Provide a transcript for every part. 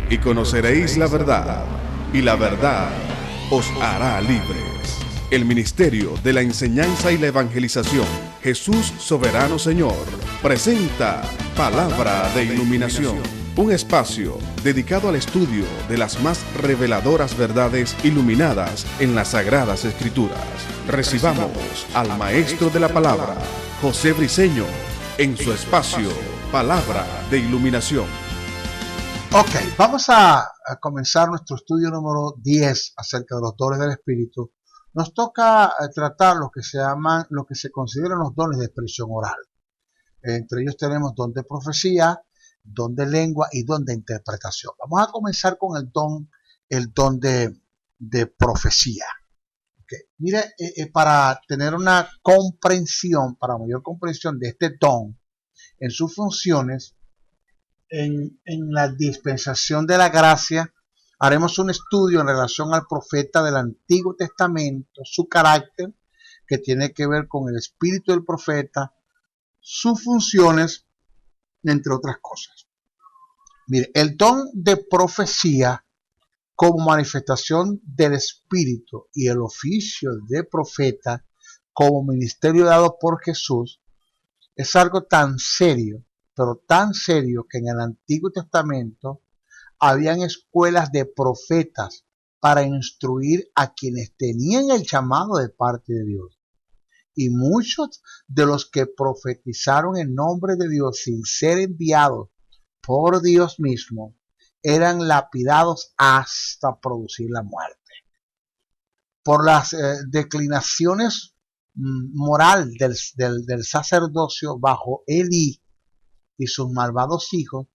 y conoceréis la verdad, y la verdad os hará libres. El Ministerio de la Enseñanza y la Evangelización, Jesús Soberano Señor, presenta Palabra de Iluminación, un espacio dedicado al estudio de las más reveladoras verdades iluminadas en las Sagradas Escrituras. Recibamos al Maestro de la Palabra, José Briceño, en su espacio Palabra de Iluminación. Ok, vamos a comenzar nuestro estudio número 10 acerca de los dones del Espíritu. Nos toca tratar lo que se consideran los dones de expresión oral. Entre ellos tenemos don de profecía, don de lengua y don de interpretación. Vamos a comenzar con el don de profecía. Okay. Mire, para tener una comprensión, para mayor comprensión de este don en sus funciones, en la dispensación de la gracia, haremos un estudio en relación al profeta del Antiguo Testamento, su carácter, que tiene que ver con el espíritu del profeta, sus funciones, entre otras cosas. Mire, el don de profecía como manifestación del espíritu y el oficio de profeta como ministerio dado por Jesús es algo tan serio, pero tan serio, que en el Antiguo Testamento habían escuelas de profetas para instruir a quienes tenían el llamado de parte de Dios. Y muchos de los que profetizaron en nombre de Dios sin ser enviados por Dios mismo eran lapidados hasta producir la muerte. Por las declinaciones moral del sacerdocio bajo Elí y sus malvados hijos,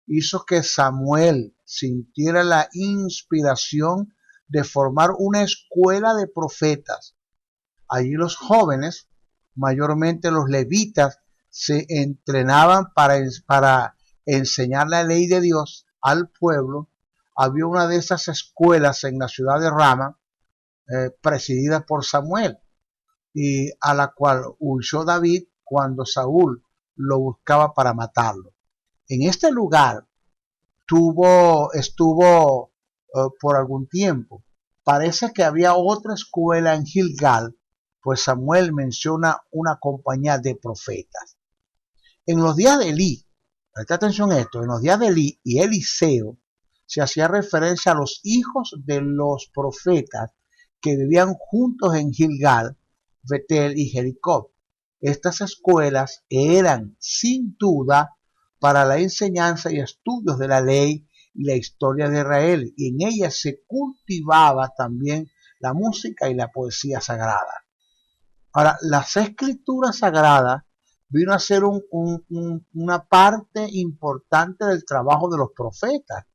hizo que Samuel sintiera la inspiración de formar una escuela de profetas. Allí los jóvenes, mayormente los levitas, se entrenaban para enseñar la ley de Dios al pueblo. Había una de esas escuelas en la ciudad de Rama, presidida por Samuel, y a la cual huyó David cuando Saúl lo buscaba para matarlo. En este lugar estuvo por algún tiempo. Parece que había otra escuela en Gilgal, pues Samuel menciona una compañía de profetas. En los días de Elí, presta atención a esto, en los días de Elí y Eliseo se hacía referencia a los hijos de los profetas que vivían juntos en Gilgal, Betel y Jericó. Estas escuelas eran sin duda para la enseñanza y estudios de la ley y la historia de Israel, y en ellas se cultivaba también la música y la poesía sagrada. Ahora, las escrituras sagradas vino a ser una parte importante del trabajo de los profetas.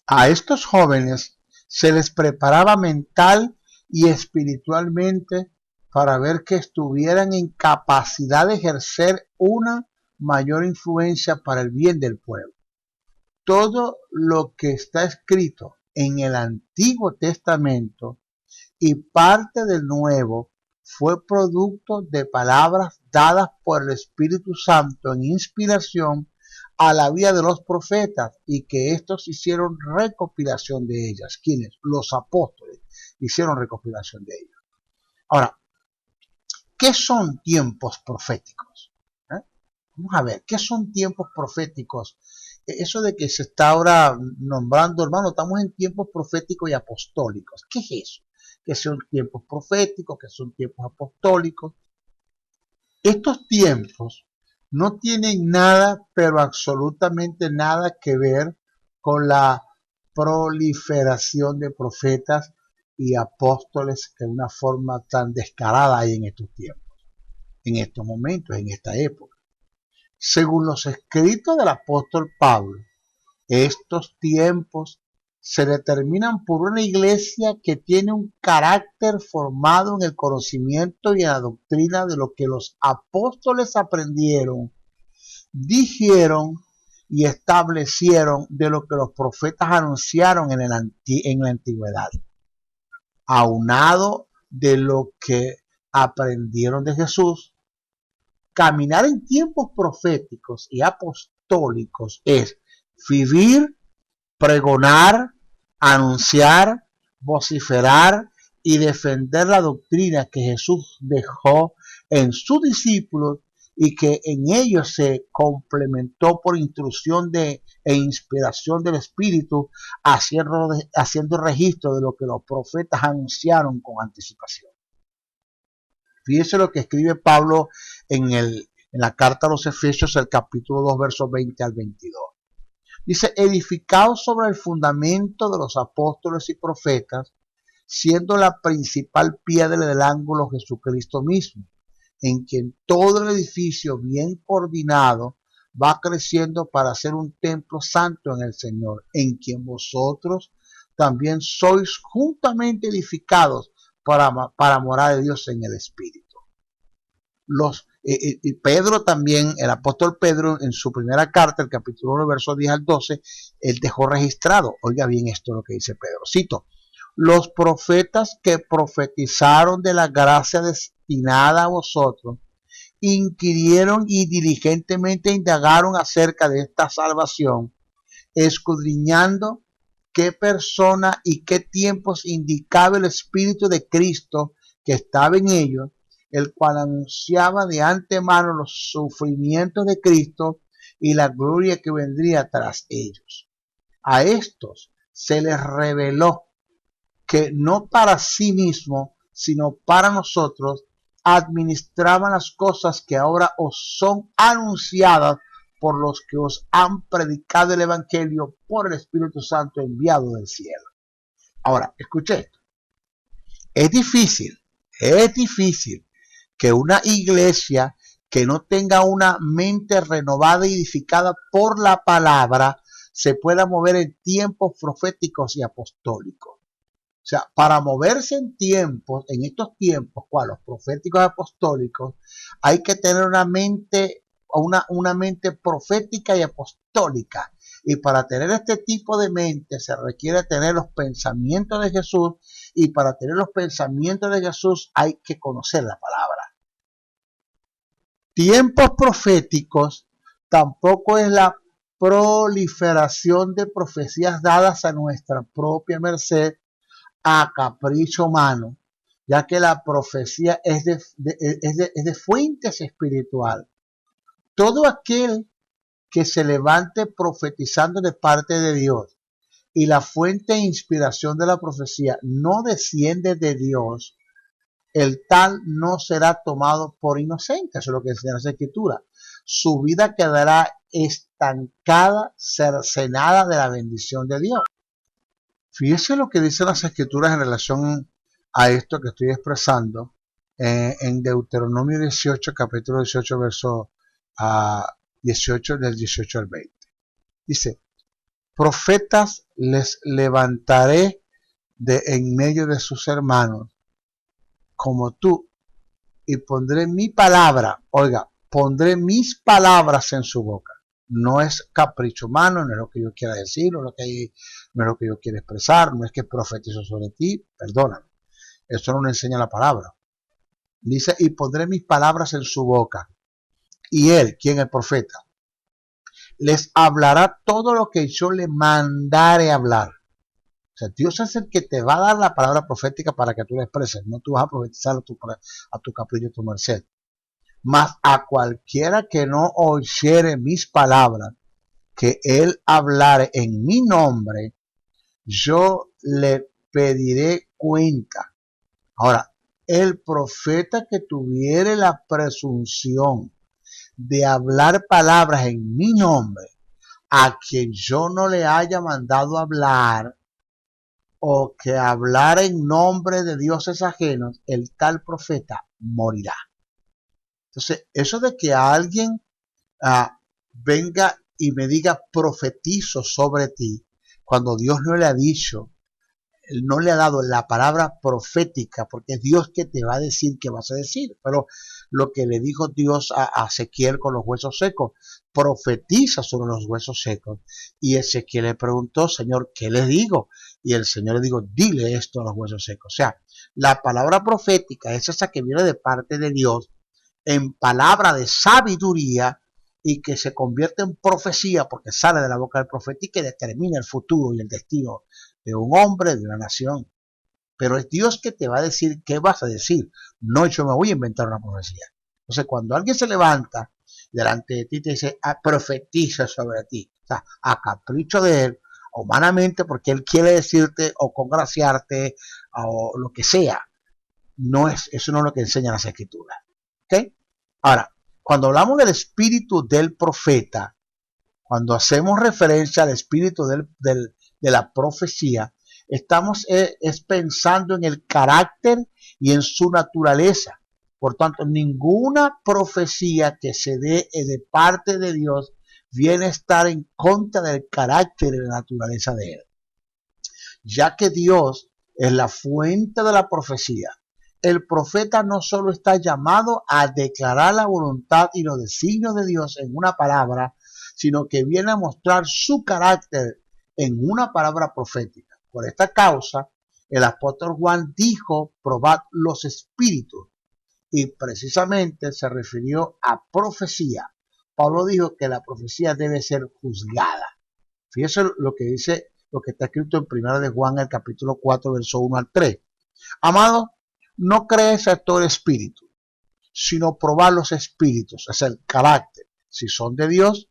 A estos jóvenes se les preparaba mental y espiritualmente para ver que estuvieran en capacidad de ejercer una mayor influencia para el bien del pueblo. Todo lo que está escrito en el Antiguo Testamento y parte del Nuevo fue producto de palabras dadas por el Espíritu Santo en inspiración a la vida de los profetas, y que estos hicieron recopilación de ellas. ¿Quiénes? Los apóstoles hicieron recopilación de ellas. Ahora, ¿qué son tiempos proféticos? Vamos a ver, ¿qué son tiempos proféticos? Eso de que se está ahora nombrando, hermano, estamos en tiempos proféticos y apostólicos. ¿Qué es eso? ¿Qué son tiempos proféticos? ¿Qué son tiempos apostólicos? Estos tiempos no tienen nada, pero absolutamente nada que ver con la proliferación de profetas y apóstoles que de una forma tan descarada hay en estos tiempos, en estos momentos, en esta época. Según los escritos del apóstol Pablo, estos tiempos se determinan por una iglesia que tiene un carácter formado en el conocimiento y en la doctrina de lo que los apóstoles aprendieron, dijeron y establecieron, de lo que los profetas anunciaron en la antigüedad, aunado de lo que aprendieron de Jesús. Caminar en tiempos proféticos y apostólicos es vivir pregonar, anunciar, vociferar y defender la doctrina que Jesús dejó en sus discípulos y que en ellos se complementó por instrucción e inspiración del Espíritu, haciendo registro de lo que los profetas anunciaron con anticipación. Fíjese lo que escribe Pablo en la carta a los Efesios, el capítulo 2, versos 20 al 22. Dice, edificados sobre el fundamento de los apóstoles y profetas, siendo la principal piedra del ángulo Jesucristo mismo, en quien todo el edificio bien coordinado va creciendo para ser un templo santo en el Señor, en quien vosotros también sois juntamente edificados para morar de Dios en el Espíritu. Pedro también, el apóstol Pedro, en su primera carta, el capítulo 1, versos 10 al 12, él dejó registrado, oiga bien esto lo que dice Pedro, cito, los profetas que profetizaron de la gracia destinada a vosotros, inquirieron y diligentemente indagaron acerca de esta salvación, escudriñando qué persona y qué tiempos indicaba el Espíritu de Cristo que estaba en ellos, el cual anunciaba de antemano los sufrimientos de Cristo y la gloria que vendría tras ellos. A estos se les reveló que no para sí mismo, sino para nosotros, administraban las cosas que ahora os son anunciadas por los que os han predicado el Evangelio por el Espíritu Santo enviado del cielo. Ahora, escuche esto. Es difícil que una iglesia que no tenga una mente renovada y edificada por la palabra se pueda mover en tiempos proféticos y apostólicos. O sea, para moverse en estos tiempos, los proféticos y apostólicos, hay que tener una mente profética y apostólica. Y para tener este tipo de mente se requiere tener los pensamientos de Jesús, y para tener los pensamientos de Jesús hay que conocer la palabra. Tiempos proféticos tampoco es la proliferación de profecías dadas a nuestra propia merced, a capricho humano, ya que la profecía es de fuentes espiritual. Todo aquel que se levante profetizando de parte de Dios y la fuente de inspiración de la profecía no desciende de Dios, el tal no será tomado por inocente. Eso es lo que enseña la Escritura. Su vida quedará estancada, cercenada de la bendición de Dios. Fíjese lo que dicen las Escrituras en relación a esto que estoy expresando en Deuteronomio 18, capítulo 18, verso 18, del 18 al 20. Dice, profetas les levantaré en medio de sus hermanos, como tú, y pondré mi palabra, pondré mis palabras en su boca. No es capricho humano, no es lo que yo quiera decir, no es lo que yo quiera expresar, no es que profetizo sobre ti, perdóname. Eso no lo enseña la palabra. Dice, y pondré mis palabras en su boca. Y él, ¿quién es el profeta? Les hablará todo lo que yo le mandare hablar. O sea, Dios es el que te va a dar la palabra profética para que tú la expreses. No tú vas a profetizar a tu capricho y a tu merced. Mas a cualquiera que no oyere mis palabras, que él hablare en mi nombre, yo le pediré cuenta. Ahora, el profeta que tuviere la presunción de hablar palabras en mi nombre, a quien yo no le haya mandado hablar, o que hablar en nombre de dioses ajenos, el tal profeta morirá. Entonces, eso de que alguien venga y me diga profetizo sobre ti, cuando Dios no le ha dicho, no le ha dado la palabra profética, porque es Dios que te va a decir qué vas a decir. Pero lo que le dijo Dios a Ezequiel con los huesos secos, profetiza sobre los huesos secos. Y Ezequiel le preguntó, Señor, ¿qué le digo? Y el Señor le dijo, dile esto a los huesos secos. O sea, la palabra profética es esa que viene de parte de Dios en palabra de sabiduría, y que se convierte en profecía porque sale de la boca del profeta y que determina el futuro y el destino de un hombre, de una nación. Pero es Dios que te va a decir qué vas a decir. No, yo me voy a inventar una profecía. Entonces, cuando alguien se levanta delante de ti y te dice, profetiza sobre ti, o sea, a capricho de él, humanamente, porque él quiere decirte o congraciarte o lo que sea, eso no es lo que enseñan las escrituras. ¿Okay? Ahora, cuando hablamos del espíritu del profeta, cuando hacemos referencia al espíritu de la profecía, estamos pensando en el carácter y en su naturaleza. Por tanto, ninguna profecía que se dé de parte de Dios viene a estar en contra del carácter y la naturaleza de él. Ya que Dios es la fuente de la profecía, el profeta no solo está llamado a declarar la voluntad y los designios de Dios en una palabra, sino que viene a mostrar su carácter en una palabra profética. Por esta causa, el apóstol Juan dijo, probad los espíritus, y precisamente se refirió a profecía. Pablo dijo que la profecía debe ser juzgada. Fíjese lo que dice, lo que está escrito en 1 de Juan, el capítulo 4, verso 1 al 3. Amado, no crees a todo el espíritu, sino probar los espíritus, es el carácter, si son de Dios,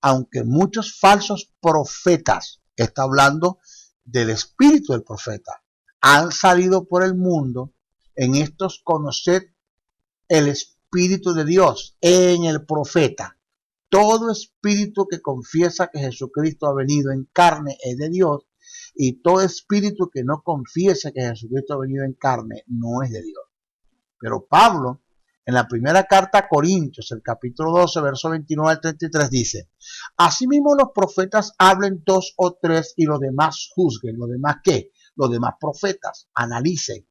aunque muchos falsos profetas, está hablando del espíritu del profeta, han salido por el mundo, en estos conoced el espíritu de Dios en el profeta. Todo espíritu que confiesa que Jesucristo ha venido en carne es de Dios, y todo espíritu que no confiesa que Jesucristo ha venido en carne no es de Dios. Pero Pablo, en la primera carta a Corintios, el capítulo 12, verso 29 al 33, dice, asimismo los profetas hablen 2 o 3 y los demás juzguen. ¿Los demás qué? Los demás profetas analicen.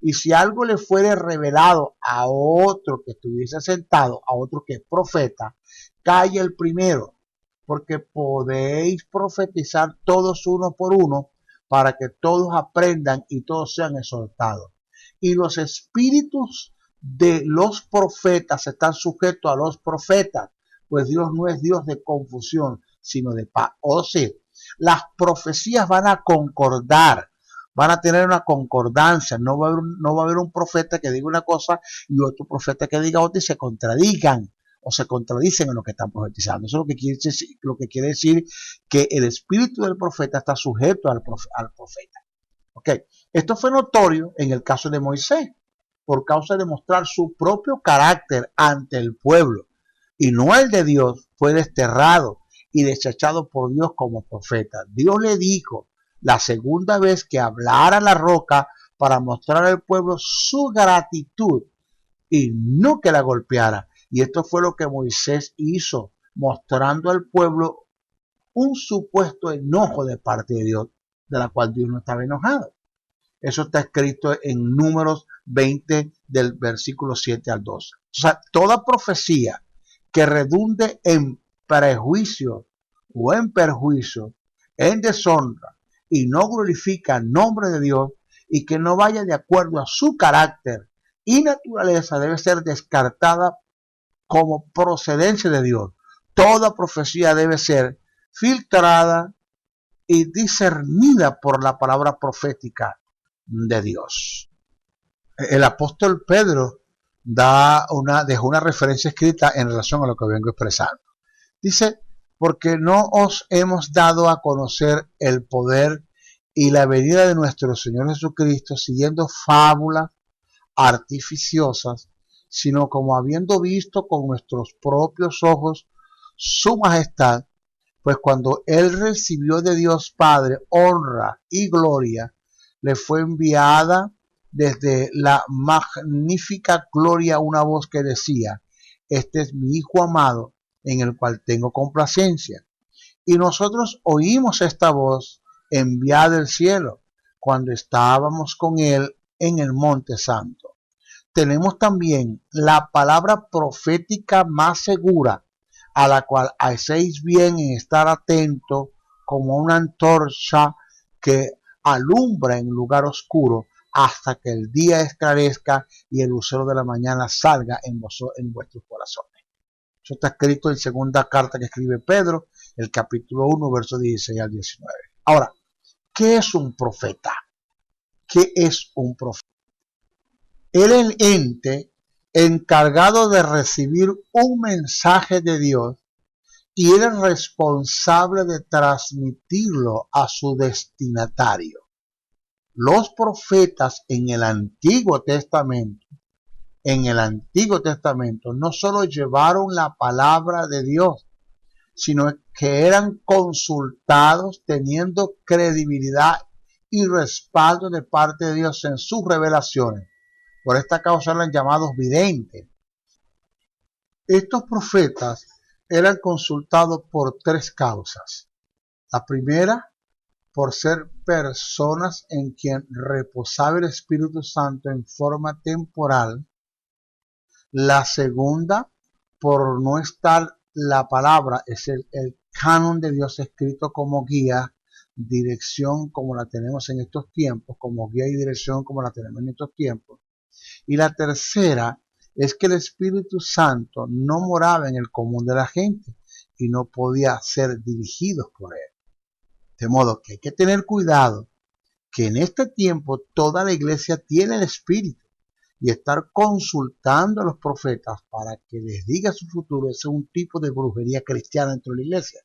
Y si algo le fuere revelado a otro que estuviese sentado, a otro que es profeta, calle el primero, porque podéis profetizar todos uno por uno, para que todos aprendan y todos sean exhortados. Y los espíritus de los profetas están sujetos a los profetas, pues Dios no es Dios de confusión, sino de paz. O sea, las profecías van a concordar, van a tener una concordancia, no va a haber un profeta que diga una cosa y otro profeta que diga otra y se contradigan o se contradicen en lo que están profetizando. Eso es lo que quiere decir que el espíritu del profeta está sujeto al profeta. Okay. Esto fue notorio en el caso de Moisés, por causa de mostrar su propio carácter ante el pueblo, y no el de Dios, fue desterrado y desechado por Dios como profeta. Dios le dijo la segunda vez que hablara la roca para mostrar al pueblo su gratitud y no que la golpeara. Y esto fue lo que Moisés hizo, mostrando al pueblo un supuesto enojo de parte de Dios, de la cual Dios no estaba enojado. Eso está escrito en Números 20 del versículo 7 al 12. O sea, toda profecía que redunde en prejuicio o en perjuicio, en deshonra y no glorifica el nombre de Dios y que no vaya de acuerdo a su carácter y naturaleza debe ser descartada como procedencia de Dios. Toda profecía debe ser filtrada y discernida por la palabra profética de Dios. El apóstol Pedro dejó una referencia escrita en relación a lo que vengo expresando. Dice, porque no os hemos dado a conocer el poder y la venida de nuestro Señor Jesucristo siguiendo fábulas artificiosas, sino como habiendo visto con nuestros propios ojos su majestad, pues cuando él recibió de Dios Padre honra y gloria, le fue enviada desde la magnífica gloria una voz que decía, este es mi Hijo amado, en el cual tengo complacencia. Y nosotros oímos esta voz enviada del cielo, cuando estábamos con él en el Monte Santo. Tenemos también la palabra profética más segura, a la cual hacéis bien en estar atento como una antorcha que alumbra en lugar oscuro hasta que el día esclarezca y el lucero de la mañana salga en vuestros corazones. Eso está escrito en segunda carta que escribe Pedro, el capítulo 1, versos 16 al 19. Ahora, ¿qué es un profeta? ¿Qué es un profeta? Él es el ente encargado de recibir un mensaje de Dios y él es responsable de transmitirlo a su destinatario. Los profetas en el Antiguo Testamento no solo llevaron la palabra de Dios, sino que eran consultados teniendo credibilidad y respaldo de parte de Dios en sus revelaciones. Por esta causa eran llamados videntes. Estos profetas eran consultados por tres causas. La primera, por ser personas en quien reposaba el Espíritu Santo en forma temporal. La segunda, por no estar la palabra, es el canon de Dios escrito como guía, dirección como la tenemos en estos tiempos, como guía y dirección como la tenemos en estos tiempos. Y la tercera es que el Espíritu Santo no moraba en el común de la gente y no podía ser dirigido por él. De modo que hay que tener cuidado que en este tiempo toda la iglesia tiene el Espíritu y estar consultando a los profetas para que les diga su futuro es un tipo de brujería cristiana dentro de la iglesia.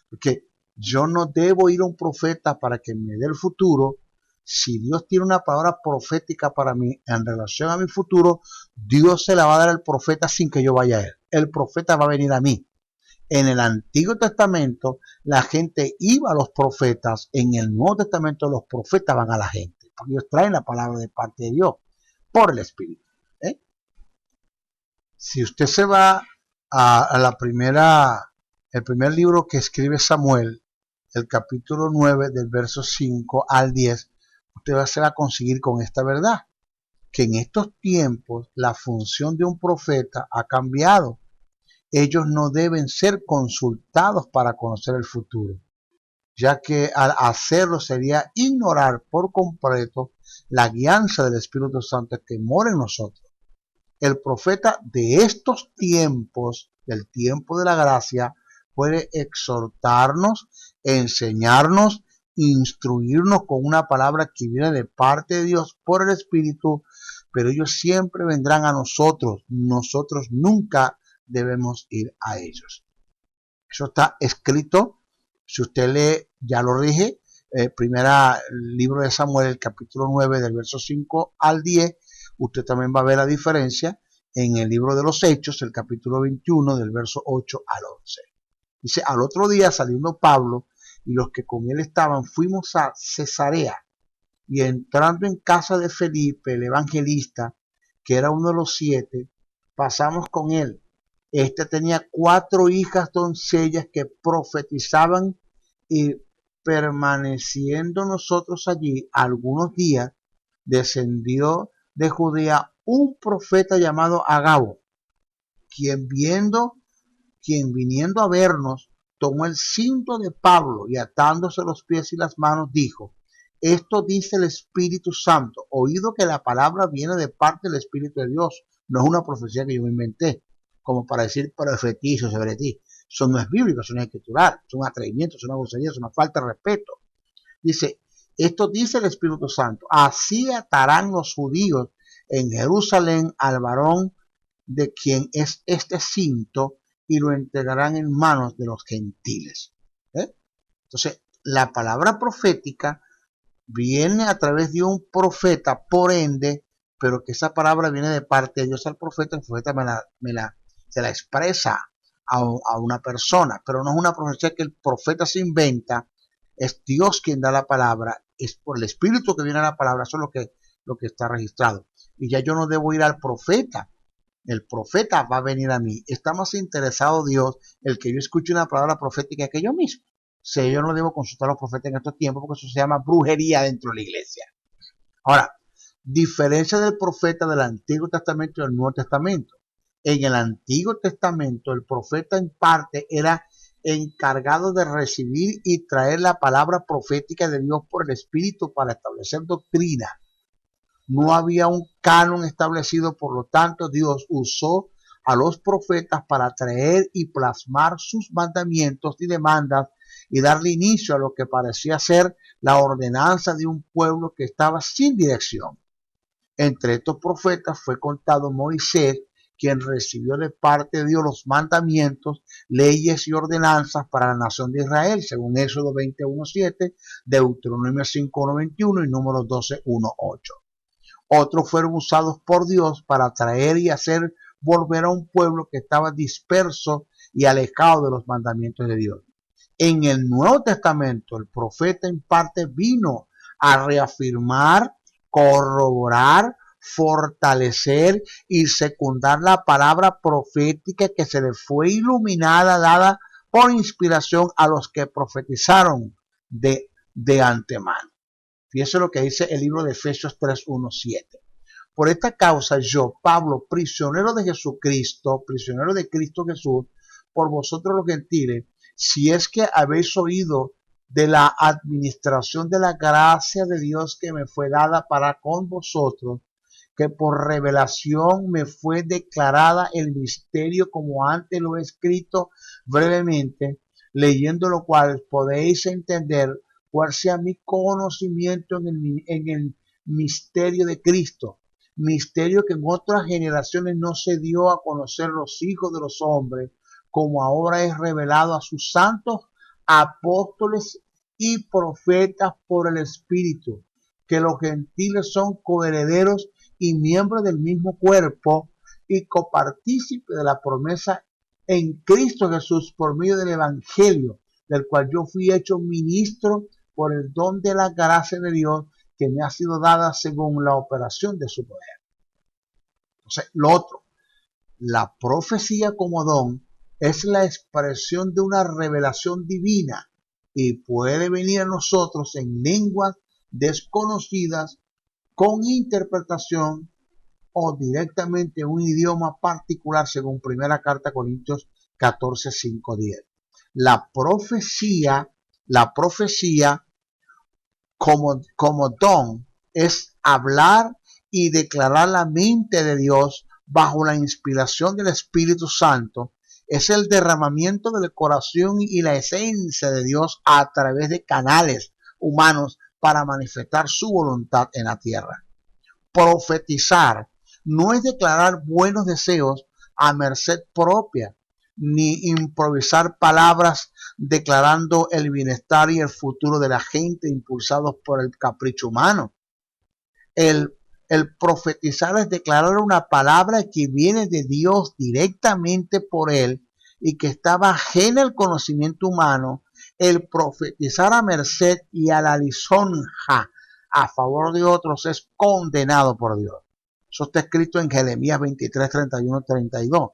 Porque yo no debo ir a un profeta para que me dé el futuro. Si Dios tiene una palabra profética para mí en relación a mi futuro, Dios se la va a dar al profeta sin que yo vaya a él. El profeta va a venir a mí. En el Antiguo Testamento la gente iba a los profetas, en el Nuevo Testamento los profetas van a la gente, porque ellos traen la palabra de parte de Dios, por el Espíritu. Si usted se va a el primer libro que escribe Samuel, el capítulo 9 del verso 5 al 10, usted se va a conseguir con esta verdad, que en estos tiempos la función de un profeta ha cambiado. Ellos no deben ser consultados para conocer el futuro, ya que al hacerlo sería ignorar por completo la guianza del Espíritu Santo que mora en nosotros. El profeta de estos tiempos, del tiempo de la gracia, puede exhortarnos, enseñarnos, instruirnos con una palabra que viene de parte de Dios por el Espíritu, pero ellos siempre vendrán a nosotros. Nosotros nunca debemos ir a ellos. Eso está escrito. Si usted lee, ya lo dije, primera libro de Samuel, el capítulo 9, del verso 5 al 10, usted también va a ver la diferencia en el libro de los Hechos, el capítulo 21, del verso 8 al 11. Dice, al otro día saliendo Pablo y los que con él estaban, fuimos a Cesarea, y entrando en casa de Felipe, el evangelista, que era uno de los 7, pasamos con él. Este tenía 4 hijas doncellas que profetizaban, y permaneciendo nosotros allí algunos días, descendió de Judea un profeta llamado Agabo, quien viniendo a vernos, tomó el cinto de Pablo y atándose los pies y las manos, dijo: esto dice el Espíritu Santo, oído que la palabra viene de parte del Espíritu de Dios, no es una profecía que yo me inventé, como para decir profetizo sobre ti. Eso no es bíblico, eso no es escritural, es un atrevimiento, es una grosería, es una falta de respeto. Dice, esto dice el Espíritu Santo, así atarán los judíos en Jerusalén al varón de quien es este cinto y lo entregarán en manos de los gentiles. Entonces, la palabra profética viene a través de un profeta, por ende, pero que esa palabra viene de parte de Dios al profeta, el profeta se la expresa a una persona, pero no es una profecía que el profeta se inventa, es Dios quien da la palabra, es por el Espíritu que viene a la palabra, eso es lo que está registrado. Y ya yo no debo ir al profeta, el profeta va a venir a mí. Está más interesado Dios el que yo escuche una palabra profética que yo mismo. Si yo no debo consultar a los profetas en estos tiempos, porque eso se llama brujería dentro de la iglesia. Ahora, diferencia del profeta del Antiguo Testamento y del Nuevo Testamento. En el Antiguo Testamento, el profeta en parte era encargado de recibir y traer la palabra profética de Dios por el Espíritu para establecer doctrina. No había un canon establecido, por lo tanto, Dios usó a los profetas para traer y plasmar sus mandamientos y demandas y darle inicio a lo que parecía ser la ordenanza de un pueblo que estaba sin dirección. Entre estos profetas fue contado Moisés, quien recibió de parte de Dios los mandamientos, leyes y ordenanzas para la nación de Israel, según Éxodo 21:7, Deuteronomio 5:91 y Números 12:1-8. Otros fueron usados por Dios para traer y hacer volver a un pueblo que estaba disperso y alejado de los mandamientos de Dios. En el Nuevo Testamento, el profeta en parte vino a reafirmar, corroborar, fortalecer y secundar la palabra profética que se le fue iluminada, dada por inspiración a los que profetizaron de antemano. Fíjese lo que dice el libro de Efesios 3:1-7. Por esta causa yo, Pablo, prisionero de Jesucristo, prisionero de Cristo Jesús, por vosotros los gentiles, si es que habéis oído de la administración de la gracia de Dios que me fue dada para con vosotros, que por revelación me fue declarada el misterio, como antes lo he escrito brevemente, leyendo lo cual podéis entender cuál sea mi conocimiento en el misterio de Cristo, misterio que en otras generaciones no se dio a conocer los hijos de los hombres, como ahora es revelado a sus santos apóstoles y profetas por el Espíritu, que los gentiles son coherederos y miembros del mismo cuerpo y copartícipes de la promesa en Cristo Jesús por medio del Evangelio, del cual yo fui hecho ministro por el don de la gracia de Dios que me ha sido dada según la operación de su poder. Entonces, lo otro, la profecía como don es la expresión de una revelación divina y puede venir a nosotros en lenguas desconocidas, con interpretación o directamente un idioma particular, según primera carta a Corintios 14:5-10. La profecía como don es hablar y declarar la mente de Dios bajo la inspiración del Espíritu Santo. Es el derramamiento del corazón y la esencia de Dios a través de canales humanos para manifestar su voluntad en la tierra. Profetizar no es declarar buenos deseos a merced propia, ni improvisar palabras declarando el bienestar y el futuro de la gente impulsados por el capricho humano. El profetizar es declarar una palabra que viene de Dios directamente por Él y que estaba ajena al conocimiento humano. El profetizar a merced y a la lisonja a favor de otros es condenado por Dios. Eso está escrito en Jeremías 23:31-32.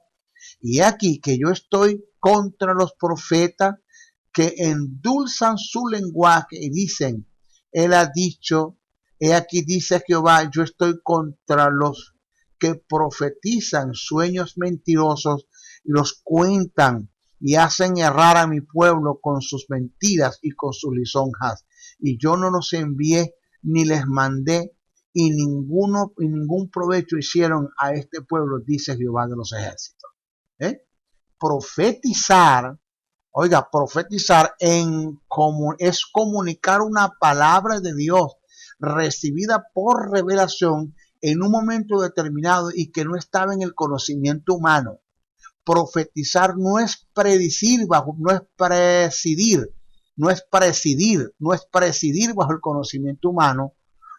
Y aquí que yo estoy contra los profetas que endulzan su lenguaje y dicen, Él ha dicho, he aquí dice Jehová, yo estoy contra los que profetizan sueños mentirosos y los cuentan y hacen errar a mi pueblo con sus mentiras y con sus lisonjas. Y yo no los envié ni les mandé y ningún provecho hicieron a este pueblo, dice Jehová de los ejércitos. Profetizar, oiga, profetizar es comunicar una palabra de Dios recibida por revelación en un momento determinado y que no estaba en el conocimiento humano. Profetizar no es presidir bajo el conocimiento humano,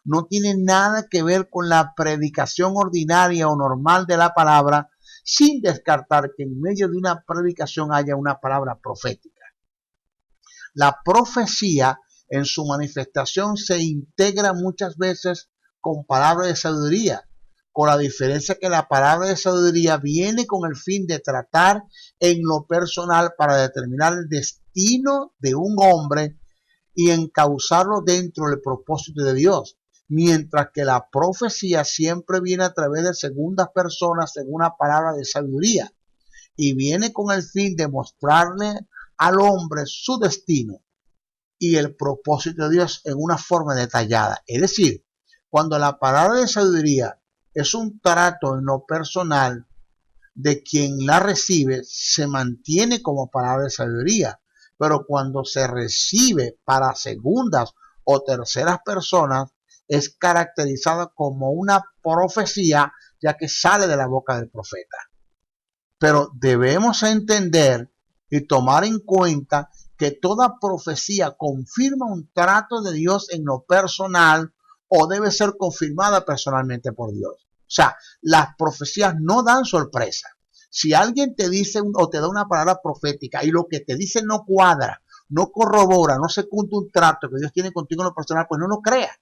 no tiene nada que ver con la predicación ordinaria o normal de la palabra, sin descartar que en medio de una predicación haya una palabra profética. La profecía en su manifestación se integra muchas veces con palabras de sabiduría, con la diferencia que la palabra de sabiduría viene con el fin de tratar en lo personal para determinar el destino de un hombre y encauzarlo dentro del propósito de Dios, mientras que la profecía siempre viene a través de segundas personas según una palabra de sabiduría y viene con el fin de mostrarle al hombre su destino y el propósito de Dios en una forma detallada. Es decir, cuando la palabra de sabiduría es un trato en lo personal de quien la recibe se mantiene como palabra de sabiduría, pero cuando se recibe para segundas o terceras personas es caracterizada como una profecía, ya que sale de la boca del profeta. Pero debemos entender y tomar en cuenta que toda profecía confirma un trato de Dios en lo personal o debe ser confirmada personalmente por Dios. O sea, las profecías no dan sorpresa. Si alguien te dice o te da una palabra profética y lo que te dice no cuadra, no corrobora, no se cumple un trato que Dios tiene contigo en lo personal, pues no lo creas.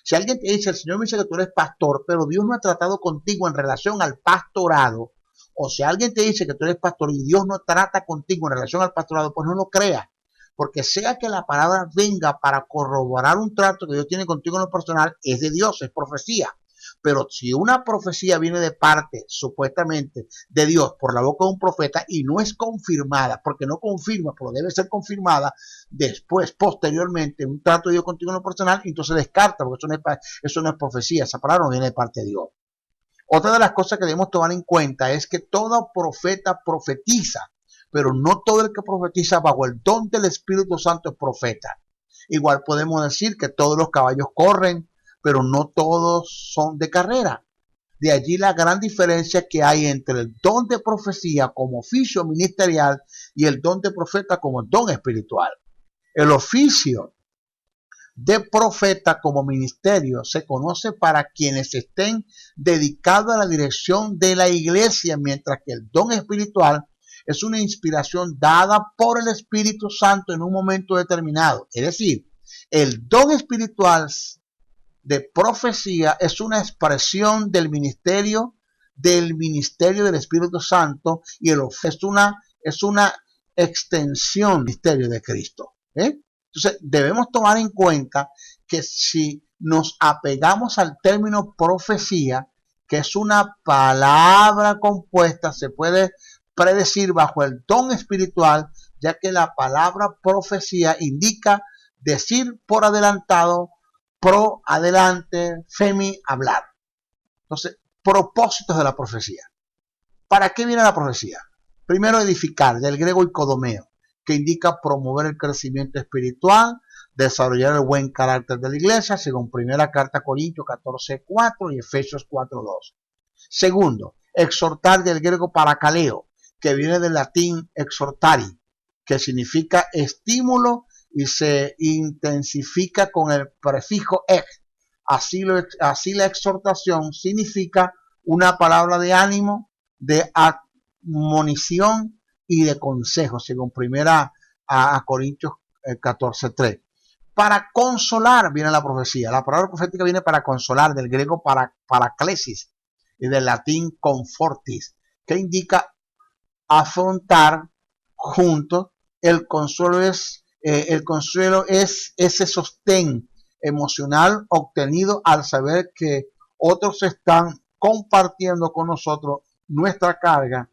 Si alguien te dice, el Señor me dice que tú eres pastor, pero Dios no ha tratado contigo en relación al pastorado, o si alguien te dice que tú eres pastor y Dios no trata contigo en relación al pastorado, pues no lo creas. Porque sea que la palabra venga para corroborar un trato que Dios tiene contigo en lo personal, es de Dios, es profecía. Pero si una profecía viene de parte, supuestamente, de Dios por la boca de un profeta y no es confirmada, porque no confirma, pero debe ser confirmada después, posteriormente, un trato de Dios contigo en lo personal, entonces descarta, porque eso no es profecía, esa palabra no viene de parte de Dios. Otra de las cosas que debemos tomar en cuenta es que todo profeta profetiza, pero no todo el que profetiza bajo el don del Espíritu Santo es profeta. Igual podemos decir que todos los caballos corren, pero no todos son de carrera. De allí la gran diferencia que hay entre el don de profecía como oficio ministerial y el don de profeta como don espiritual. El oficio de profeta como ministerio se conoce para quienes estén dedicados a la dirección de la iglesia, mientras que el don espiritual es una inspiración dada por el Espíritu Santo en un momento determinado. Es decir, el don espiritual de profecía es una expresión del ministerio del Espíritu Santo y es una extensión del ministerio de Cristo. Entonces debemos tomar en cuenta que si nos apegamos al término profecía, que es una palabra compuesta, se puede predecir bajo el don espiritual, ya que la palabra profecía indica decir por adelantado, pro, adelante, femi, hablar. Entonces, propósitos de la profecía. ¿Para qué viene la profecía? Primero, edificar, del griego icodomeo, que indica promover el crecimiento espiritual, desarrollar el buen carácter de la iglesia, según primera carta a Corintios 14:4 y Efesios 4:2. Segundo, exhortar, del griego parakaleo, que viene del latín exhortari, que significa estímulo y se intensifica con el prefijo ex. Así la exhortación significa una palabra de ánimo, de admonición y de consejo, según primera a Corintios 14:3. Para consolar viene la profecía. La palabra profética viene para consolar, del griego paraklesis y del latín confortis, que indica afrontar juntos. El consuelo es ese sostén emocional obtenido al saber que otros están compartiendo con nosotros nuestra carga,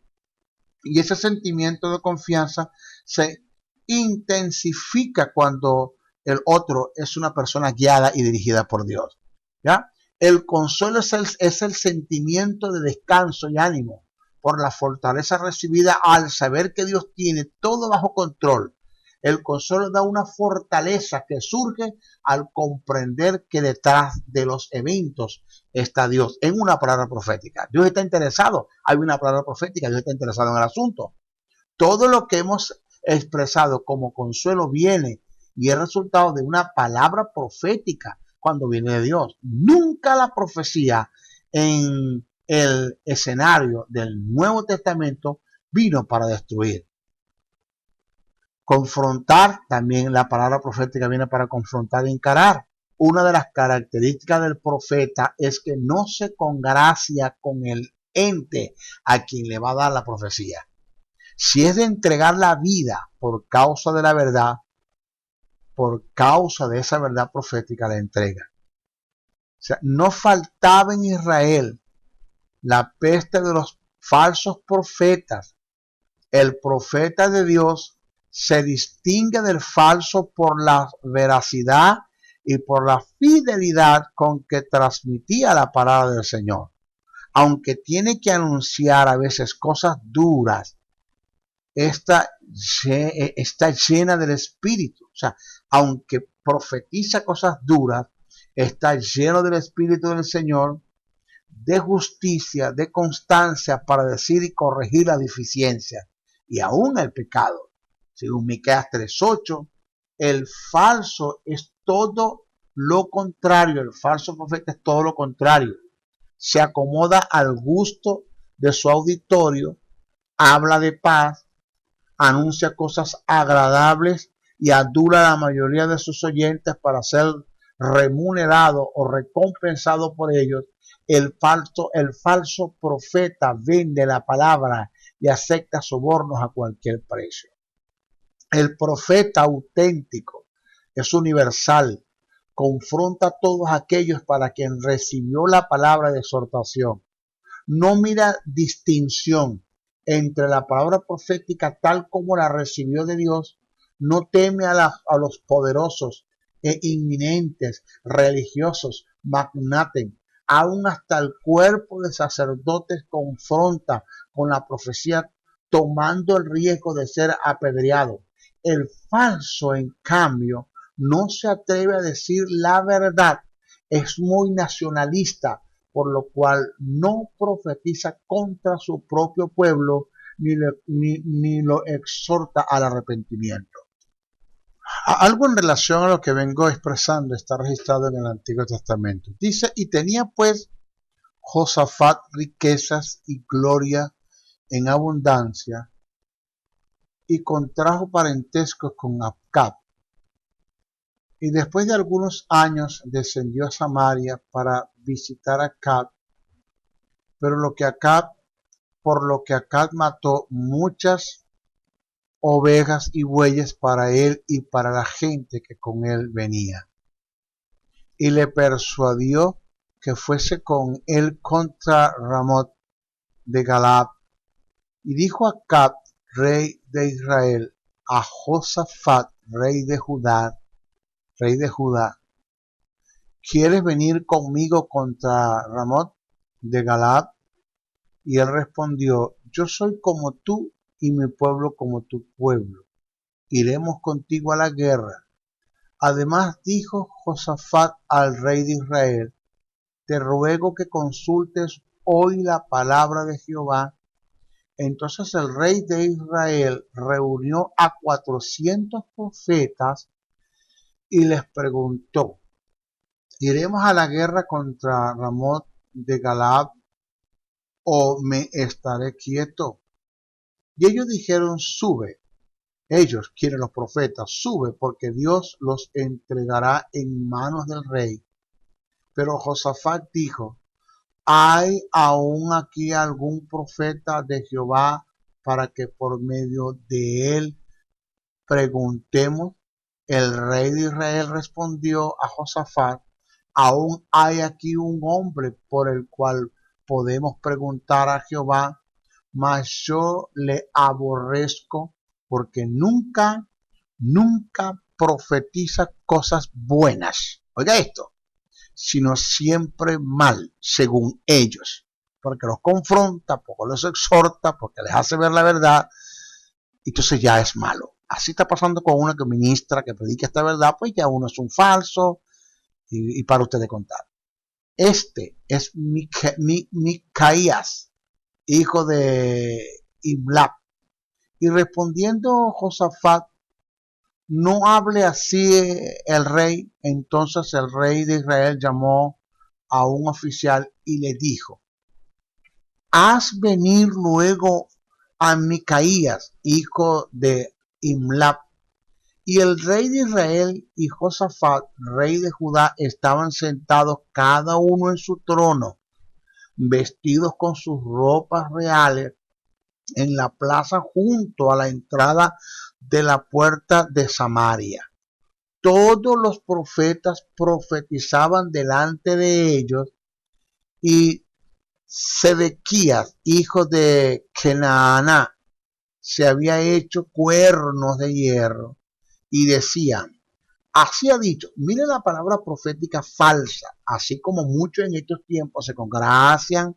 y ese sentimiento de confianza se intensifica cuando el otro es una persona guiada y dirigida por Dios. ¿Ya? El consuelo es el sentimiento de descanso y ánimo por la fortaleza recibida al saber que Dios tiene todo bajo control. El consuelo da una fortaleza que surge al comprender que detrás de los eventos está Dios, en una palabra profética. Dios está interesado, hay una palabra profética, Dios está interesado en el asunto. Todo lo que hemos expresado como consuelo viene y es resultado de una palabra profética cuando viene de Dios. Nunca la profecía en el escenario del Nuevo Testamento vino para destruir. Confrontar, también la palabra profética viene para confrontar e encarar. Una de las características del profeta es que no se congracia con el ente a quien le va a dar la profecía. Si es de entregar la vida por causa de la verdad, por causa de esa verdad profética, la entrega. O sea, no faltaba en Israel la peste de los falsos profetas. El profeta de Dios se distingue del falso por la veracidad y por la fidelidad con que transmitía la palabra del Señor. aunque tiene que anunciar a veces cosas duras, está llena del Espíritu. O sea, aunque profetiza cosas duras, está lleno del Espíritu del Señor, de justicia, de constancia para decir y corregir la deficiencia y aún el pecado. Según Miqueas 3:8, el falso es todo lo contrario, el falso profeta es todo lo contrario. Se acomoda al gusto de su auditorio, habla de paz, anuncia cosas agradables y adula a la mayoría de sus oyentes para ser remunerado o recompensado por ellos. El falso profeta vende la palabra y acepta sobornos a cualquier precio. El profeta auténtico es universal, confronta a todos aquellos para quien recibió la palabra de exhortación. No mira distinción entre la palabra profética tal como la recibió de Dios, no teme a los poderosos e inminentes religiosos, magnates, aún hasta el cuerpo de sacerdotes confronta con la profecía tomando el riesgo de ser apedreado. El falso, en cambio, no se atreve a decir la verdad, es muy nacionalista, por lo cual no profetiza contra su propio pueblo ni lo exhorta al arrepentimiento. Algo en relación a lo que vengo expresando está registrado en el Antiguo Testamento. Dice, y tenía pues Josafat riquezas y gloria en abundancia, y contrajo parentescos con Acab. Y después de algunos años descendió a Samaria para visitar a Acab, pero por lo que Acab mató muchas ovejas y bueyes para él y para la gente que con él venía. Y le persuadió que fuese con él contra Ramot de Galaad. Y dijo Acab, rey de Israel, a Josafat, rey de Judá, ¿quieres venir conmigo contra Ramot de Galaad? Y él respondió, yo soy como tú y mi pueblo como tu pueblo. Iremos contigo a la guerra. Además dijo Josafat al rey de Israel, te ruego que consultes hoy la palabra de Jehová. Entonces el rey de Israel reunió a 400 profetas y les preguntó, ¿iremos a la guerra contra Ramot de Galaad o me estaré quieto? Y ellos dijeron, sube. Ellos quieren los profetas, sube porque Dios los entregará en manos del rey. Pero Josafat dijo, ¿hay aún aquí algún profeta de Jehová para que por medio de él preguntemos? El rey de Israel respondió a Josafat, aún hay aquí un hombre por el cual podemos preguntar a Jehová, mas yo le aborrezco porque nunca profetiza cosas buenas. Oiga esto, sino siempre mal, según ellos, porque los confronta, porque los exhorta, porque les hace ver la verdad, entonces ya es malo. Así está pasando con una que ministra, que predica esta verdad, pues ya uno es un falso, y para usted de contar. Este es Micaías, hijo de Imlab. Y respondiendo Josafat, no hable así el rey. Entonces el rey de Israel llamó a un oficial y le dijo, haz venir luego a Micaías, hijo de Imlab. Y el rey de Israel y Josafat, rey de Judá, estaban sentados cada uno en su trono, vestidos con sus ropas reales, en la plaza junto a la entrada de la puerta de Samaria. Todos los profetas profetizaban delante de ellos, y Sedequías, hijo de Kenaana, se había hecho cuernos de hierro y decían, así ha dicho, mire la palabra profética falsa, así como muchos en estos tiempos se congracian,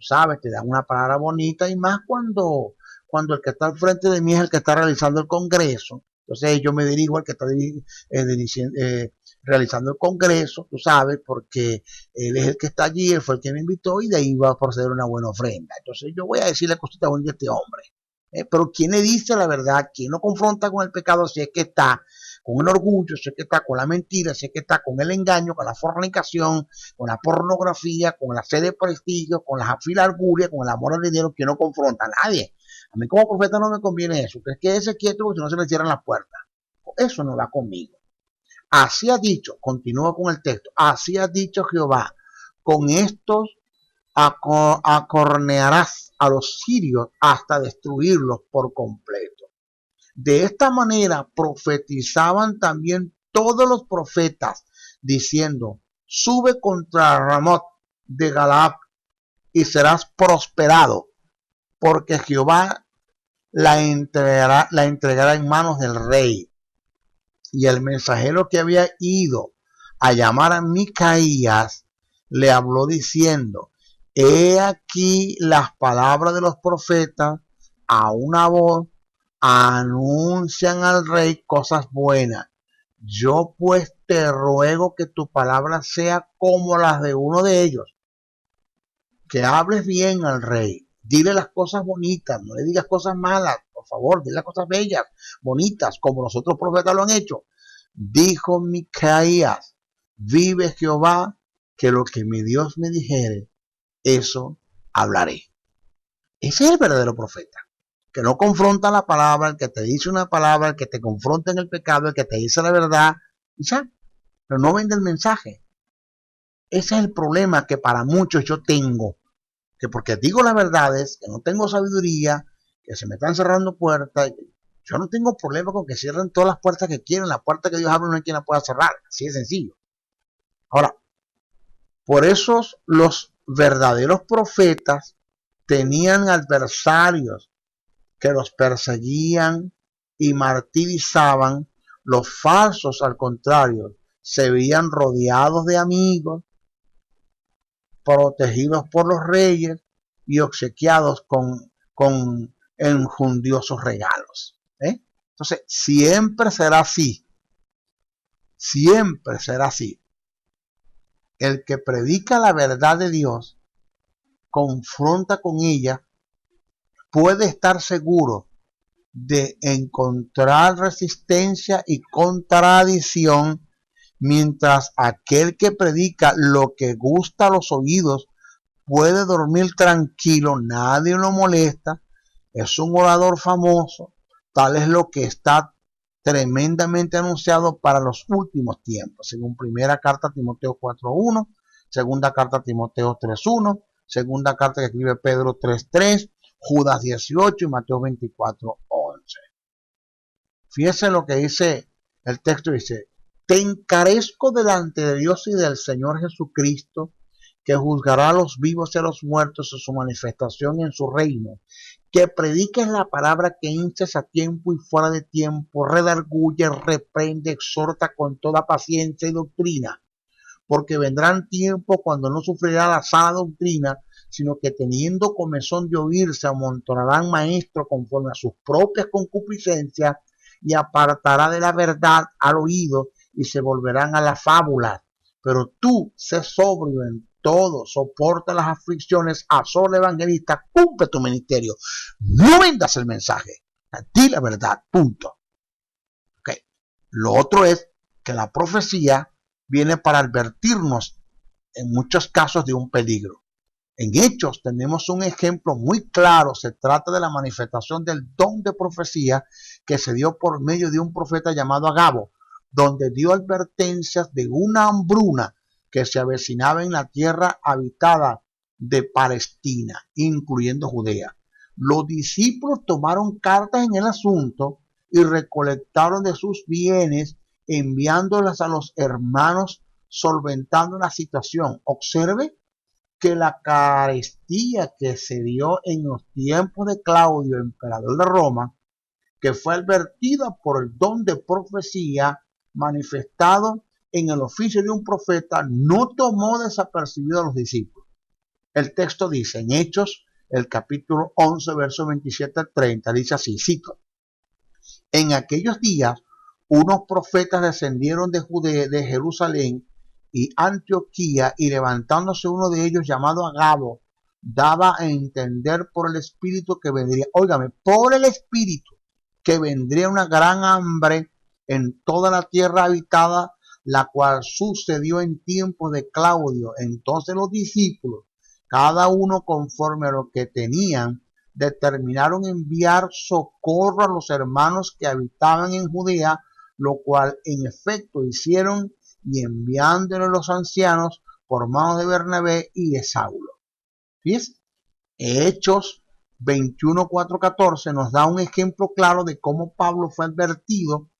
tú sabes, te dan una palabra bonita y más cuando el que está al frente de mí es el que está realizando el congreso. Entonces yo me dirijo al que está realizando el congreso, tú sabes, porque él es el que está allí, él fue el que me invitó y de ahí va a proceder una buena ofrenda. Entonces yo voy a decirle cositas bonitas a este hombre. Pero ¿quién le dice la verdad? ¿Quién lo confronta con el pecado si es que está con el orgullo, si es que está con la mentira, si es que está con el engaño, con la fornicación, con la pornografía, con la sed de prestigio, con la filarguria, con el amor al dinero? ¿Quién no confronta? A nadie. A mí como profeta no me conviene eso, que es que ese quieto porque si no se me cierran las puertas. Eso no va conmigo. Así ha dicho, continúa con el texto, así ha dicho Jehová, con estos acornearás a los sirios hasta destruirlos por completo. De esta manera profetizaban también todos los profetas, diciendo, sube contra Ramot de Galaad y serás prosperado, porque Jehová la entregará en manos del rey. Y el mensajero que había ido a llamar a Micaías le habló diciendo, he aquí las palabras de los profetas a una voz anuncian al rey cosas buenas. Yo pues te ruego que tu palabra sea como las de uno de ellos, que hables bien al rey, dile las cosas bonitas, no le digas cosas malas, por favor, dile las cosas bellas, bonitas, como los otros profetas lo han hecho. Dijo Micaías, vive Jehová, que lo que mi Dios me dijere, eso hablaré. Ese es el verdadero profeta, que no confronta la palabra, el que te dice una palabra, el que te confronta en el pecado, el que te dice la verdad, y ya, pero no vende el mensaje. Ese es el problema que para muchos yo tengo, que porque digo las verdades, que no tengo sabiduría, que se me están cerrando puertas. Yo no tengo problema con que cierren todas las puertas que quieren, la puerta que Dios abre no hay quien la pueda cerrar, así de sencillo. Ahora, por eso los verdaderos profetas tenían adversarios que los perseguían y martirizaban. Los falsos, al contrario, se veían rodeados de amigos, protegidos por los reyes y obsequiados con enjundiosos regalos. Entonces, siempre será así. Siempre será así. El que predica la verdad de Dios, confronta con ella, puede estar seguro de encontrar resistencia y contradicción, mientras aquel que predica lo que gusta a los oídos puede dormir tranquilo, nadie lo molesta, es un orador famoso, tal es lo que está tremendamente anunciado para los últimos tiempos, según primera carta a Timoteo 4.1, segunda carta a Timoteo 3.1, segunda carta que escribe Pedro 3.3, Judas 18 y Mateo 24.11. Fíjese lo que dice el texto, dice, te encarezco delante de Dios y del Señor Jesucristo, que juzgará a los vivos y a los muertos en su manifestación en su reino, que prediques la palabra, que hinches a tiempo y fuera de tiempo, redarguye, reprende, exhorta con toda paciencia y doctrina, porque vendrán tiempos cuando no sufrirá la sana doctrina, sino que teniendo comezón de oír, se amontonarán maestros conforme a sus propias concupiscencias, y apartará de la verdad al oído, y se volverán a la fábula. Pero tú, sé sobrio en todo, soporta las aflicciones, azor evangelista, cumple tu ministerio, no vendas el mensaje, di la verdad, punto. Okay. Lo otro es que la profecía viene para advertirnos en muchos casos de un peligro. En Hechos tenemos un ejemplo muy claro, se trata de la manifestación del don de profecía que se dio por medio de un profeta llamado Agabo, donde dio advertencias de una hambruna que se avecinaba en la tierra habitada de Palestina, incluyendo Judea. Los discípulos tomaron cartas en el asunto y recolectaron de sus bienes, enviándolas a los hermanos, solventando la situación. Observe que la carestía que se dio en los tiempos de Claudio, emperador de Roma, que fue advertida por el don de profecía manifestado en el oficio de un profeta, no tomó desapercibido a los discípulos. El texto dice en Hechos, el capítulo 11, verso 27 al 30, dice así, cito: en aquellos días unos profetas descendieron de Jerusalén y Antioquía, y levantándose uno de ellos llamado Agabo, daba a entender por el Espíritu que vendría, óigame, por el Espíritu, que vendría una gran hambre en toda la tierra habitada, la cual sucedió en tiempos de Claudio. Entonces los discípulos, cada uno conforme a lo que tenían, determinaron enviar socorro a los hermanos que habitaban en Judea, lo cual en efecto hicieron, y enviándole los ancianos por mano de Bernabé y de Saulo. ¿Ves? Hechos 21, 4, 14 nos da un ejemplo claro de cómo Pablo fue advertido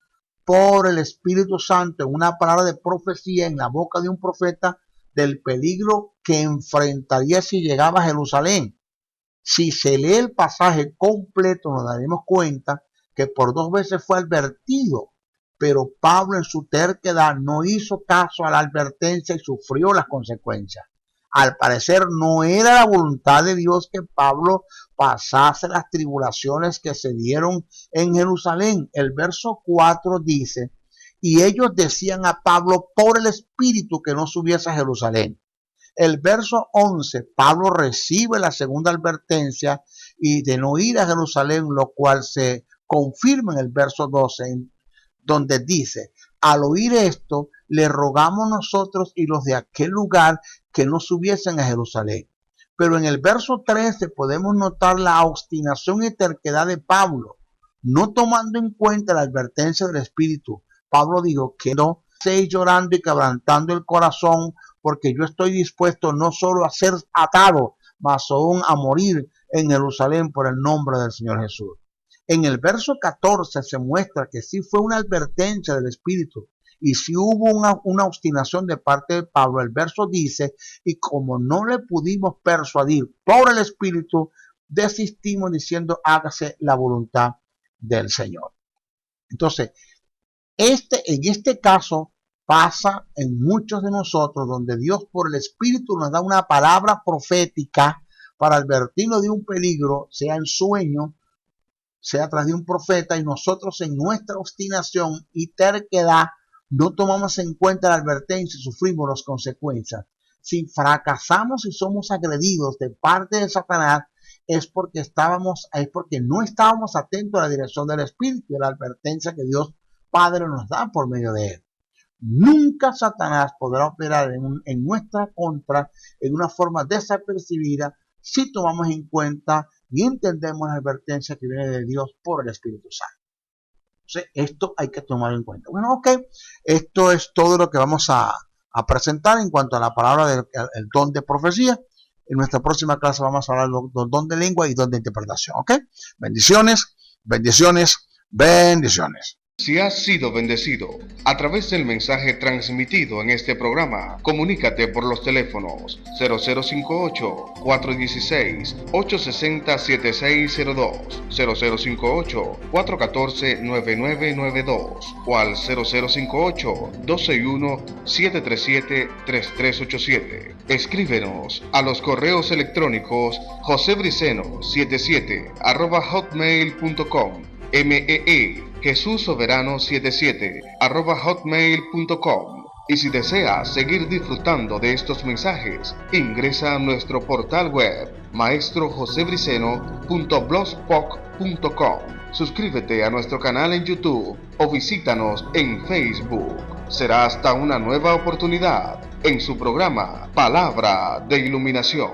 por el Espíritu Santo en una palabra de profecía en la boca de un profeta del peligro que enfrentaría si llegaba a Jerusalén. Si se lee el pasaje completo, nos daremos cuenta que por 2 veces fue advertido, pero Pablo en su terquedad no hizo caso a la advertencia y sufrió las consecuencias. Al parecer no era la voluntad de Dios que Pablo pasase las tribulaciones que se dieron en Jerusalén. El verso 4 dice: y ellos decían a Pablo por el Espíritu que no subiese a Jerusalén. El verso 11, Pablo recibe la segunda advertencia y de no ir a Jerusalén, lo cual se confirma en el verso 12, donde dice: al oír esto, le rogamos nosotros y los de aquel lugar que no subiesen a Jerusalén. Pero en el verso 13 podemos notar la obstinación y terquedad de Pablo, no tomando en cuenta la advertencia del Espíritu. Pablo dijo: que no estéis llorando y quebrantando el corazón, porque yo estoy dispuesto no solo a ser atado, mas aún a morir en Jerusalén por el nombre del Señor Jesús. En el verso 14 se muestra que sí fue una advertencia del Espíritu y sí hubo una obstinación de parte de Pablo. El verso dice: y como no le pudimos persuadir por el Espíritu, desistimos diciendo: hágase la voluntad del Señor. Entonces, en este caso pasa en muchos de nosotros, donde Dios por el Espíritu nos da una palabra profética para advertirnos de un peligro, sea en sueño, sea a través de un profeta, y nosotros en nuestra obstinación y terquedad no tomamos en cuenta la advertencia y sufrimos las consecuencias. Si fracasamos y somos agredidos de parte de Satanás, es porque no estábamos atentos a la dirección del Espíritu y a la advertencia que Dios Padre nos da por medio de él. Nunca Satanás podrá operar en nuestra contra en una forma desapercibida si tomamos en cuenta y entendemos la advertencia que viene de Dios por el Espíritu Santo. Entonces, esto hay que tomar en cuenta. Bueno, ok, esto es todo lo que vamos a presentar en cuanto a la palabra del don de profecía. En nuestra próxima clase vamos a hablar del don de lengua y don de interpretación, ok. Bendiciones, bendiciones, bendiciones. Si has sido bendecido a través del mensaje transmitido en este programa, comunícate por los teléfonos 0058-416-860-7602, 0058-414-9992 o al 0058-261-737-3387. Escríbenos a los correos electrónicos josebriceno77@hotmail.com, JesusSoberano77@hotmail.com. Y si deseas seguir disfrutando de estos mensajes, ingresa a nuestro portal web maestrojosebriceno.blogspot.com. Suscríbete a nuestro canal en YouTube o visítanos en Facebook. Será hasta una nueva oportunidad en su programa Palabra de Iluminación.